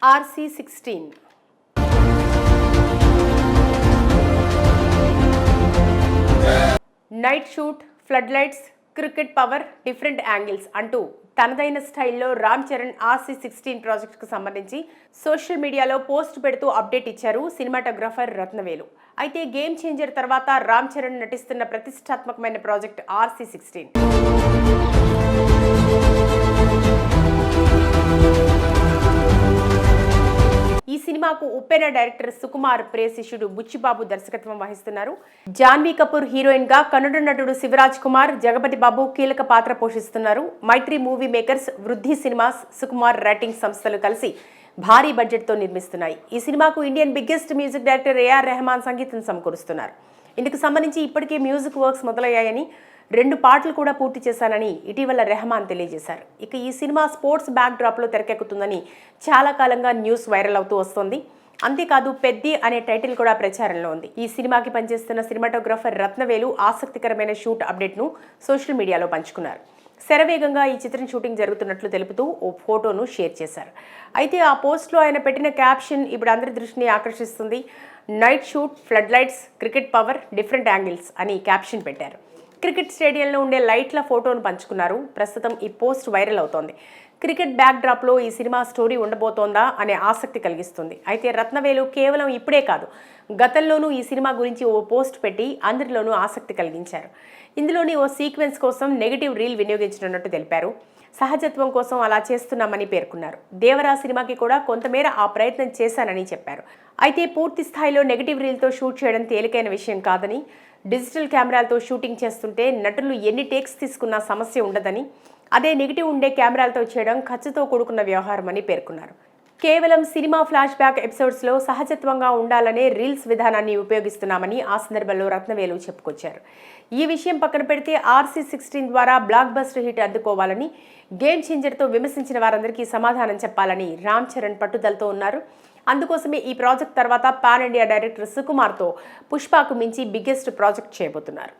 RC16. Night shoot, flood lights, cricket power, different angles అంటూ తనదైన స్టైల్లో రామ్ చరణ్ RC16 ప్రాజెక్టుకు సంబంధించి సోషల్ మీడియాలో పోస్ట్ పెడుతూ అప్డేట్ ఇచ్చారు సినిమాటోగ్రాఫర్ రత్నవేలు. అయితే గేమ్ చేంజర్ తర్వాత రామ్ చరణ్ నటిస్తున్న ప్రతిష్టాత్మకమైన ప్రాజెక్ట్ RC16. ఈ సినిమాకు ఉప్పెన డైరెక్టర్ సుకుమార్ ప్రేయశిష్యుడు బుచ్చిబాబు దర్శకత్వం వహిస్తున్నారు. జాన్వీ కపూర్ హీరోయిన్ గా కన్నడ నటుడు శివరాజ్ కుమార్, జగపతి బాబు కీలక పాత్ర పోషిస్తున్నారు. Mythri movie makers, Vriddhi cinemas, Sukumar writing సంస్థలు కలిసి భారీ బడ్జెట్ తో నిర్మిస్తున్నాయి. ఈ సినిమాకు Indian biggest music director AR Rahman సంగీతం సమకూరుస్తున్నారు. ఇందుకు సంబంధించి ఇప్పటికే మ్యూజిక్ వర్క్స్ మొదలయ్యాయని, 2 పాటలు కూడా పూర్తి చేశానని ఇటీవల రెహమాన్ తెలియజేశారు. ఇక ఈ సినిమా స్పోర్ట్స్ బ్యాక్ డ్రాప్ లో తెరకెక్కుతుందని చాలా కాలంగా న్యూస్ వైరల్ అవుతూ వస్తోంది. అంతేకాదు పెద్ది అనే టైటిల్ కూడా ప్రచారంలో ఉంది. ఈ సినిమాకి పనిచేస్తున్న సినిమాటోగ్రాఫర్ రత్నవేలు ఆసక్తికరమైన షూట్ అప్డేట్ ను సోషల్ మీడియాలో పంచుకున్నారు. శరవేగంగా ఈ చిత్రం షూటింగ్ జరుగుతున్నట్లు తెలుపుతూ ఓ ఫోటోను షేర్ చేశారు. అయితే ఆ పోస్ట్లో ఆయన పెట్టిన క్యాప్షన్ ఇప్పుడు అందరి దృష్టిని ఆకర్షిస్తుంది. Night shoot, flood lights, cricket power, different angles అని క్యాప్షన్ పెట్టారు. క్రికెట్ స్టేడియంలో ఉండే లైట్ల ఫోటోను పంచుకున్నారు. ప్రస్తుతం ఈ పోస్ట్ వైరల్ అవుతోంది. క్రికెట్ బ్యాక్ డ్రాప్లో ఈ సినిమా స్టోరీ ఉండబోతోందా అనే ఆసక్తి కలిగిస్తుంది. అయితే రత్నవేలు కేవలం ఇప్పుడే కాదు, గతంలోనూ ఈ సినిమా గురించి ఓ పోస్ట్ పెట్టి అందరిలోనూ ఆసక్తి కలిగించారు. ఇందులోని ఓ సీక్వెన్స్ కోసం నెగిటివ్ రీల్ వినియోగించనున్నట్టు తెలిపారు. సహజత్వం కోసం అలా చేస్తున్నామని పేర్కొన్నారు. దేవరా సినిమాకి కూడా కొంతమేర ఆ ప్రయత్నం చేశానని చెప్పారు. అయితే పూర్తి స్థాయిలో నెగిటివ్ రీల్తో షూట్ చేయడం తేలికైన విషయం కాదని, డిజిటల్ కెమెరాలతో షూటింగ్ చేస్తుంటే నటులు ఎన్ని టేక్స్ తీసుకున్నా సమస్య ఉండదని, అదే నెగిటివ్ ఉండే కెమెరాలతో చేయడం ఖర్చుతో కూడుకున్న వ్యవహారం అని పేర్కొన్నారు. కేవలం సినిమా ఫ్లాష్ బ్యాక్ ఎపిసోడ్స్లో సహజత్వంగా ఉండాలనే రీల్స్ విధానాన్ని ఉపయోగిస్తున్నామని ఆ సందర్భంలో రత్నవేలు చెప్పుకొచ్చారు. ఈ విషయం పక్కన పెడితే RC16 ద్వారా బ్లాక్ బస్టర్ హిట్ అందుకోవాలని, గేమ్ చేంజర్తో విమర్శించిన వారందరికీ సమాధానం చెప్పాలని రామ్ చరణ్ పట్టుదలతో ఉన్నారు. అందుకోసమే ఈ ప్రాజెక్ట్ తర్వాత పాన్ ఇండియా డైరెక్టర్ సుకుమార్తో పుష్పకు మించి బిగ్గెస్ట్ ప్రాజెక్ట్ చేయబోతున్నారు.